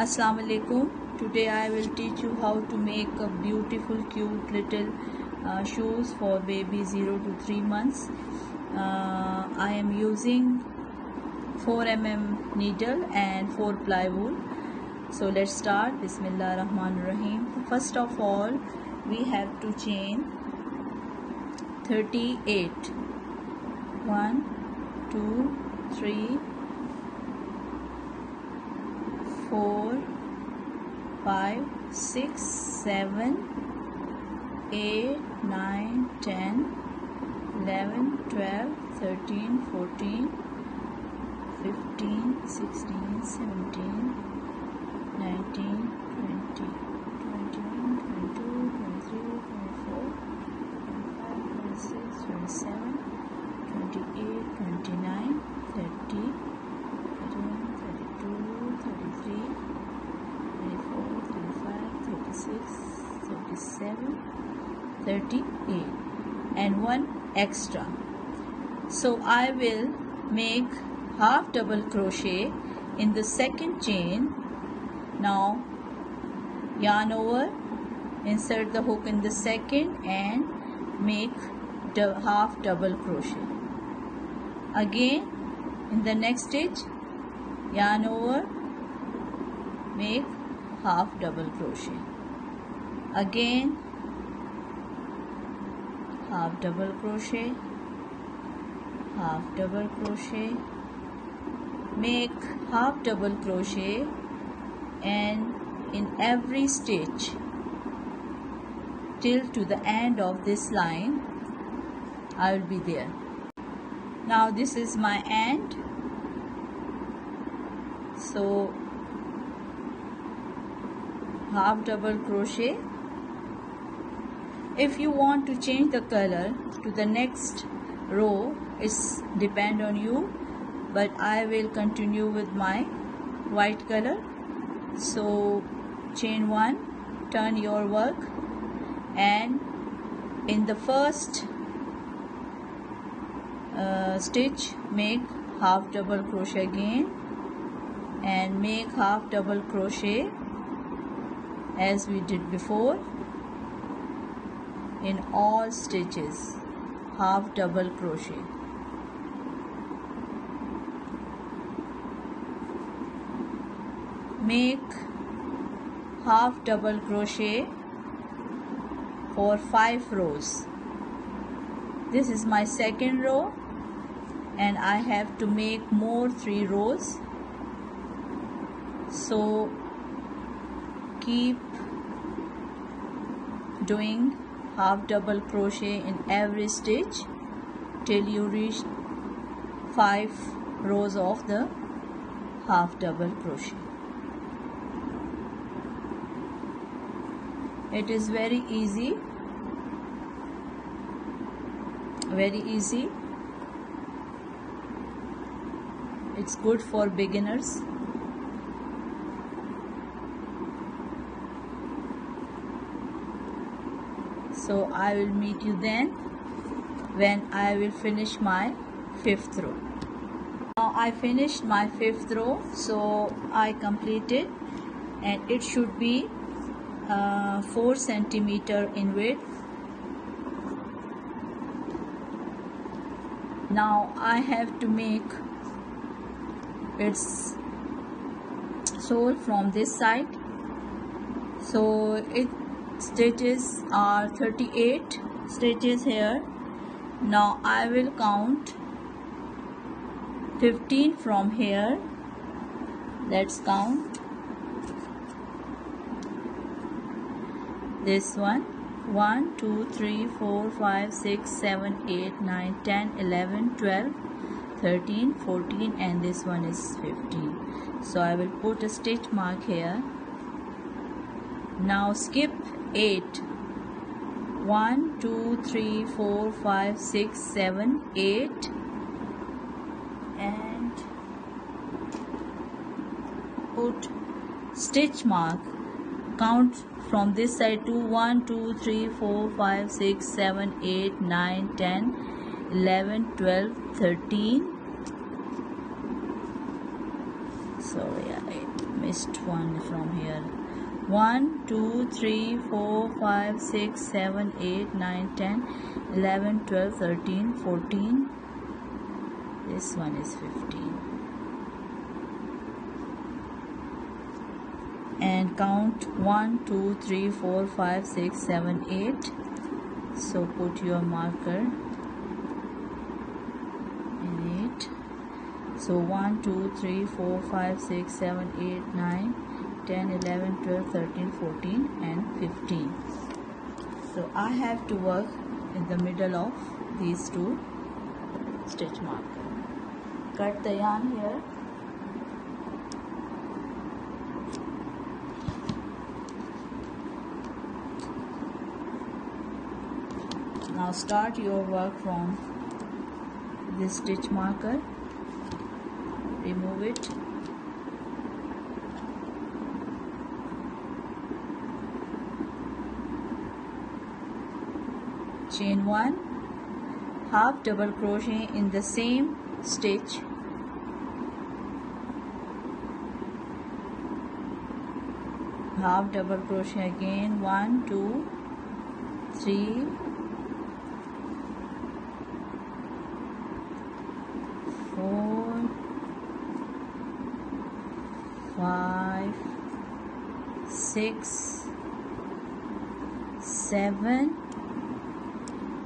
Assalamu alaikum. Today I will teach you how to make a beautiful cute little shoes for baby 0 to 3 months. I am using 4 mm needle and 4 ply wool. So let's start. Bismillah Rahman Rahim. First of all, we have to chain 38. 1 2 3 4 5 6 7 8 9 10 11 12 13 14 15 16 17 19 20 21 22 23 24 25 26 27 28 29 30 31 32 33 34 35 36 37 38 and one extra. So I will make half double crochet in the second chain. Now yarn over, insert the hook in the second and make half double crochet. Again in the next stitch, yarn over, make half double crochet. Again half double crochet, half double crochet, make half double crochet, and in every stitch till to the end of this line I will be there. Now this is my end. So half double crochet. If you want to change the color to the next row, it's depend on you, but I will continue with my white color. So chain 1, turn your work, and in the first stitch make half double crochet again and make half double crochet as we did before. In all stitches half double crochet. Make half double crochet for 5 rows. This is my second row and I have to make more 3 rows. So keep doing half double crochet in every stitch till you reach 5 rows of the half double crochet. It is very easy, very easy. It's good for beginners. So I will meet you then when I will finish my 5th row. Now I finished my 5th row, so I completed, and it should be 4 centimeter in width. Now I have to make its sole from this side. So its stitches are 38 stitches here. Now I will count 15 from here. Let's count. This one, 1 2 3 4 5 6 7 8 9 10 11 12 13 14, and this one is 15. So I will put a stitch mark here. Now skip 8. 1 2 3 4 5 6 7 8, and put stitch mark. Count from this side to 1 2 3 4 5 6 7 8 9 10 11 12 13. Sorry, I missed one from here. 1 2 3 4 5 6 7 8 9 10 11 12 13 14. This one is 15. And count 1 2 3 4 5 6 7 8. So put your marker in it. So 1 2 3 4 5 6 7 8 9 10 11 12 13 14 and 15. So I have to work in the middle of these two stitch markers. Cut the yarn here. Now start your work from this stitch marker. Remove it. Chain 1, half double crochet in the same stitch. Half double crochet again. 1 2 3 4 5 6 7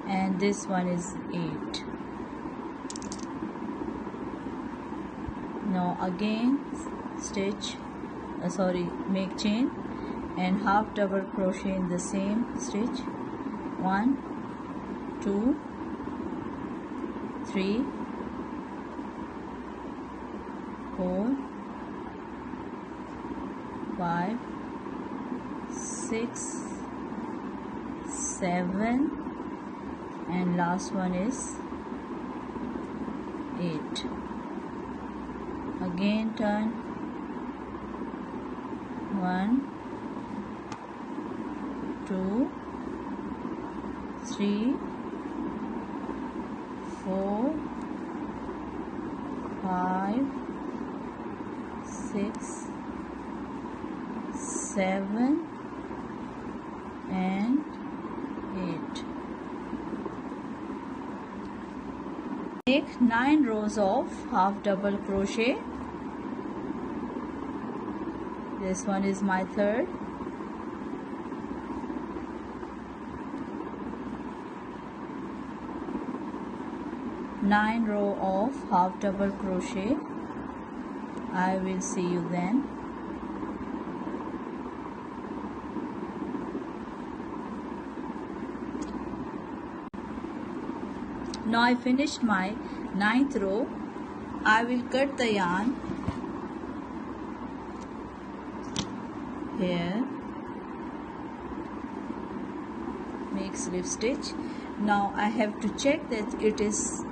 and this one is 8. Now again stitch make chain and half double crochet in the same stitch. 1 2 3 4 5 6 7 and last one is 8. Again turn 1 2 3 4 5 6 7 and 8. Make 9 rows of half double crochet. This one is my third. Nine row of half double crochet. I will see you then. Now I finished my 9th row. I will cut the yarn here, make slip stitch. Now I have to check that it is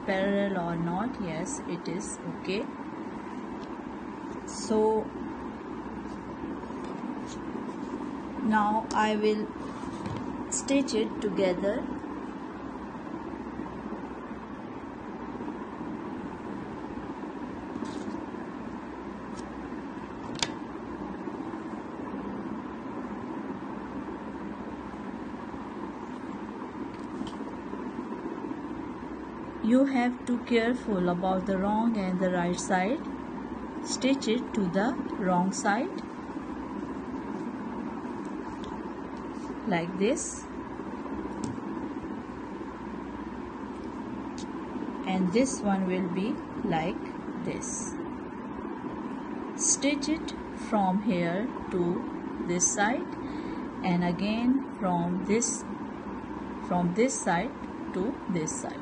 parallel or not. Yes, it is okay. So now I will stitch it together. You have to be careful about the wrong and the right side. Stitch it to the wrong side like this, and this one will be like this. Stitch it from here to this side and again from this side to this side.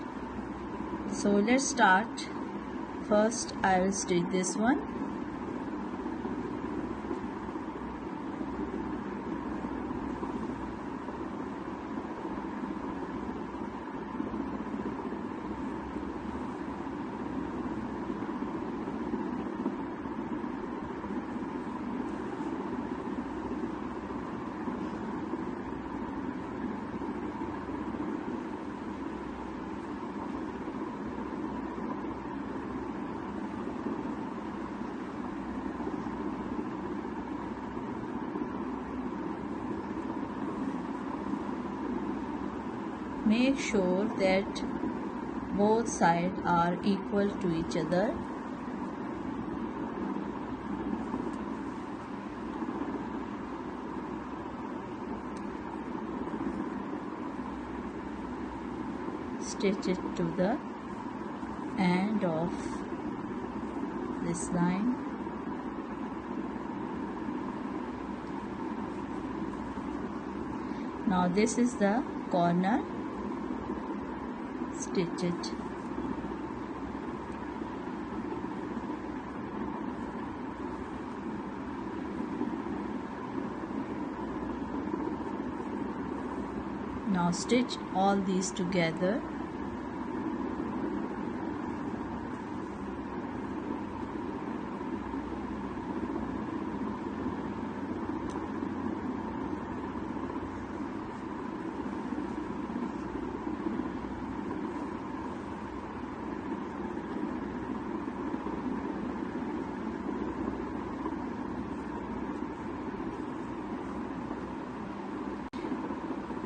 So let's start. First I will stitch this one. Make sure that both sides are equal to each other. Stitch it to the end of this line. Now this is the corner. Stitch it. Now stitch all these together.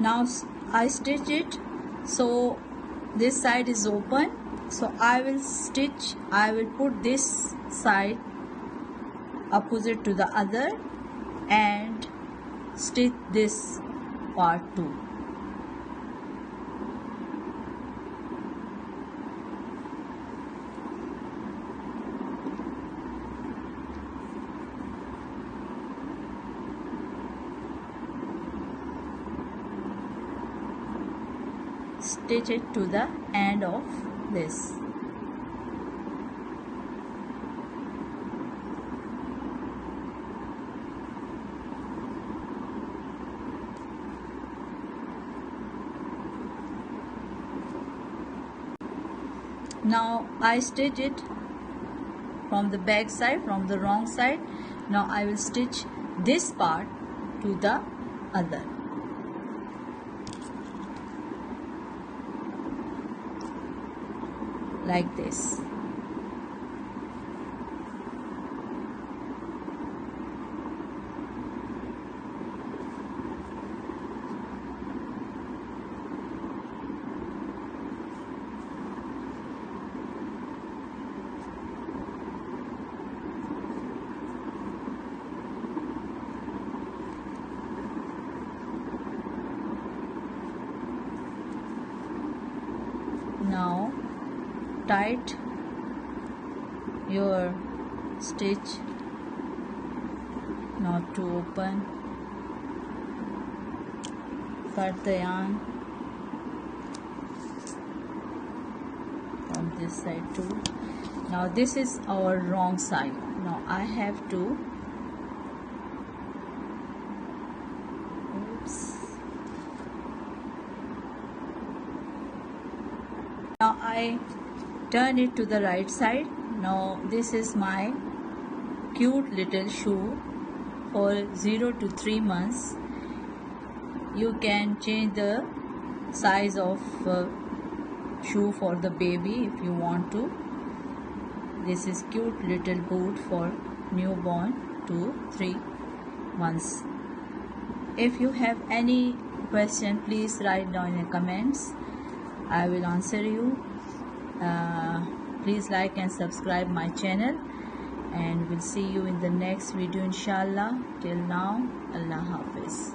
Now I stitch it, so this side is open, so I will put this side opposite to the other and stitch this part too. Stitch it to the end of this. Now I stitch it from the back side, from the wrong side. Now I will stitch this part to the other. Like this. Now tight your stitch not to open. Cut the yarn from this side too. Now this is our wrong side. Now I have to now I turn it to the right side. Now this is my cute little shoe for 0 to 3 months. You can change the size of shoe for the baby if you want to. This is cute little boot for newborn to 3 months. If you have any question, please write down in the comments. I will answer you. Please like and subscribe my channel, and we'll see you in the next video inshallah. Till now, Allah Hafiz.